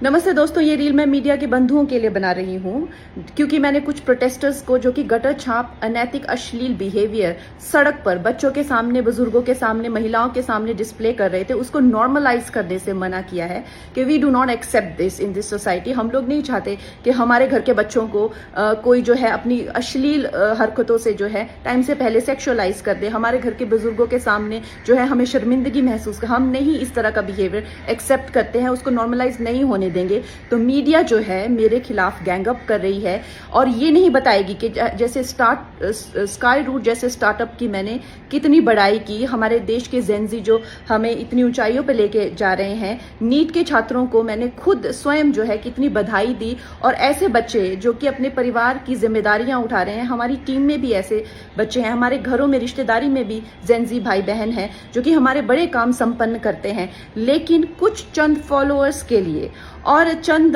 नमस्ते दोस्तों, ये रील मैं मीडिया के बंधुओं के लिए बना रही हूँ क्योंकि मैंने कुछ प्रोटेस्टर्स को जो कि गटर छाप अनैतिक अश्लील बिहेवियर सड़क पर बच्चों के सामने, बुजुर्गों के सामने, महिलाओं के सामने डिस्प्ले कर रहे थे, उसको नॉर्मलाइज करने से मना किया है कि we do not accept this in this society. हम लोग नहीं चाहते कि हमारे घर के बच्चों को कोई जो है अपनी अश्लील हरकतों से जो है टाइम से पहले सेक्सुअलाइज कर दे। हमारे घर के बुजुर्गों के सामने जो है हमें शर्मिंदगी महसूस कर, हम नहीं इस तरह का बिहेवियर एक्सेप्ट करते हैं, उसको नॉर्मलाइज नहीं होने देंगे। तो मीडिया जो है मेरे खिलाफ गैंग अप कर रही है और ये नहीं बताएगी कि जैसे स्काई रूट जैसे स्टार्टअप की मैंने कितनी बड़ाई की, हमारे देश के जेनजी जो हमें इतनी ऊंचाइयों पे लेके जा रहे हैं, नीट के छात्रों को मैंने खुद स्वयं जो है कितनी बधाई दी। और ऐसे बच्चे जो कि अपने परिवार की जिम्मेदारियां उठा रहे हैं, हमारी टीम में भी ऐसे बच्चे हैं, हमारे घरों में रिश्तेदारी में भी जेनजी भाई बहन हैं जो कि हमारे बड़े काम संपन्न करते हैं, लेकिन कुछ चंद फॉलोअर्स के लिए और चंद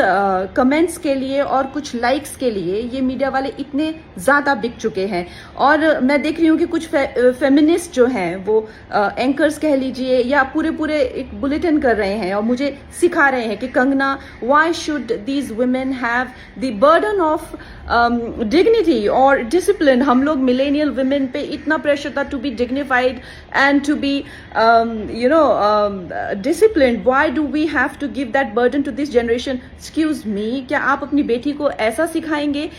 कमेंट्स के लिए और कुछ लाइक्स के लिए ये मीडिया वाले इतने ज्यादा बिक चुके हैं। और मैं देख रही हूँ कि कुछ फेमिनिस्ट जो हैं वो एंकर्स कह लीजिए या पूरे एक बुलेटिन कर रहे हैं और मुझे सिखा रहे हैं कि Kangana, why should these women have the burden of dignity और डिसिप्लिन। हम लोग मिलेनियल वुमेन पे इतना प्रेशर था to be dignified and to be disciplined, why do we have to give that burden to this generation. Excuse me, क्या आप अपनी बेटी को ऐसा सिखाएंगे?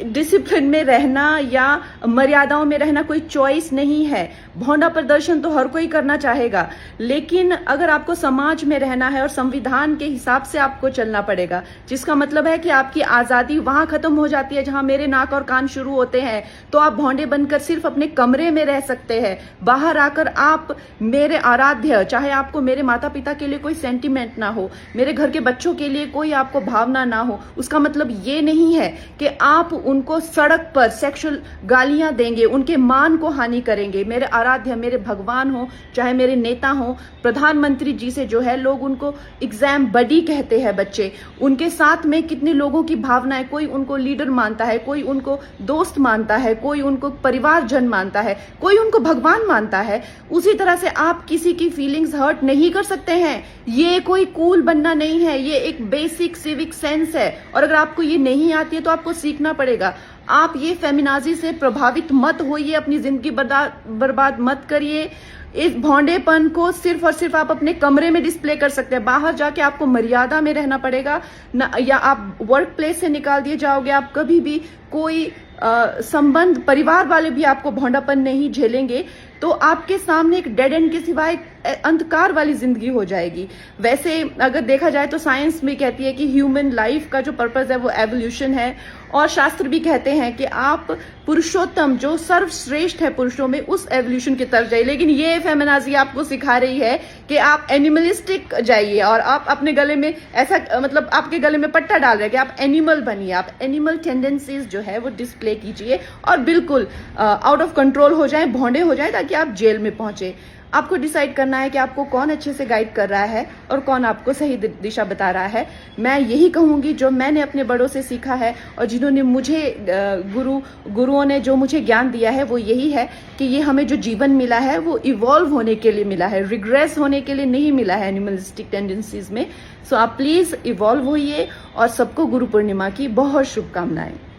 डिसिप्लिन में रहना या मर्यादाओं में रहना कोई चॉइस नहीं है। भौंडा प्रदर्शन तो हर कोई करना चाहेगा, लेकिन अगर आपको समाज में रहना है और संविधान के हिसाब से आपको चलना पड़ेगा, जिसका मतलब है कि आपकी आजादी वहां खत्म हो जाती है जहां मेरे नाक और कान शुरू होते हैं। तो आप भौंडे बनकर सिर्फ अपने कमरे में रह सकते हैं। बाहर आकर आप मेरे आराध्य, चाहे आपको मेरे माता पिता के लिए कोई सेंटिमेंट ना हो, मेरे घर के बच्चों के लिए कोई आपको भावना ना हो, उसका मतलब ये नहीं है कि आप उनको सड़क पर सेक्सुअल गालियां देंगे, उनके मान को हानि करेंगे। मेरे आराध्य, मेरे भगवान हो, चाहे मेरे नेता हो, प्रधानमंत्री जी से जो है लोग उनको एग्जाम बडी कहते हैं बच्चे, उनके साथ में कितने लोगों की भावनाएं, कोई उनको लीडर मानता है, कोई उनको दोस्त मानता है, कोई उनको परिवारजन मानता है, कोई उनको भगवान मानता है। उसी तरह से आप किसी की फीलिंग्स हर्ट नहीं कर सकते हैं। ये कोई कूल बनना नहीं है, ये एक बेसिक सिविक सेंस है और अगर आपको ये नहीं आती है तो आपको सीखना पड़ेगा। आप ये फेमिनाजी से प्रभावित मत होइए, अपनी जिंदगी बर्बाद मत करिए। इस भौंडेपन को सिर्फ और सिर्फ आप अपने कमरे में डिस्प्ले कर सकते हैं। बाहर जाके आपको मर्यादा में रहना पड़ेगा ना, या आप वर्क प्लेस से निकाल दिए जाओगे। आप कभी भी कोई संबंध, परिवार वाले भी आपको भौंडापन नहीं झेलेंगे, तो आपके सामने एक डेड एंड के सिवाय अंधकार वाली जिंदगी हो जाएगी। वैसे अगर देखा जाए तो साइंस में कहती है कि ह्यूमन लाइफ का जो पर्पस है वो एवोल्यूशन है, और शास्त्र भी कहते हैं कि आप पुरुषोत्तम जो सर्वश्रेष्ठ है पुरुषों में, उस एवोल्यूशन की तरफ जाइए। लेकिन ये फेमिनाजी आपको सिखा रही है कि आप एनिमलिस्टिक जाइए और आप अपने गले में ऐसा, मतलब आपके गले में पट्टा डाल रहे हैं कि आप एनिमल बनिए, आप एनिमल टेंडेंसीज जो है वो डिस्प्ले कीजिए और बिल्कुल आउट ऑफ कंट्रोल हो जाए, भौंडे हो जाए, ताकि आप जेल में पहुंचे। आपको डिसाइड करना है कि आपको कौन अच्छे से गाइड कर रहा है और कौन आपको सही दिशा बता रहा है। मैं यही कहूंगी जो मैंने अपने बड़ों से सीखा है और जिन्होंने मुझे गुरुओं ने जो मुझे ज्ञान दिया है वो यही है कि ये हमें जो जीवन मिला है वो इवॉल्व होने के लिए मिला है, रिग्रेस होने के लिए नहीं मिला है एनिमलिस्टिक टेंडेंसीज में। सो आप प्लीज इवॉल्व होइए और सबको गुरु पूर्णिमा की बहुत शुभकामनाएं।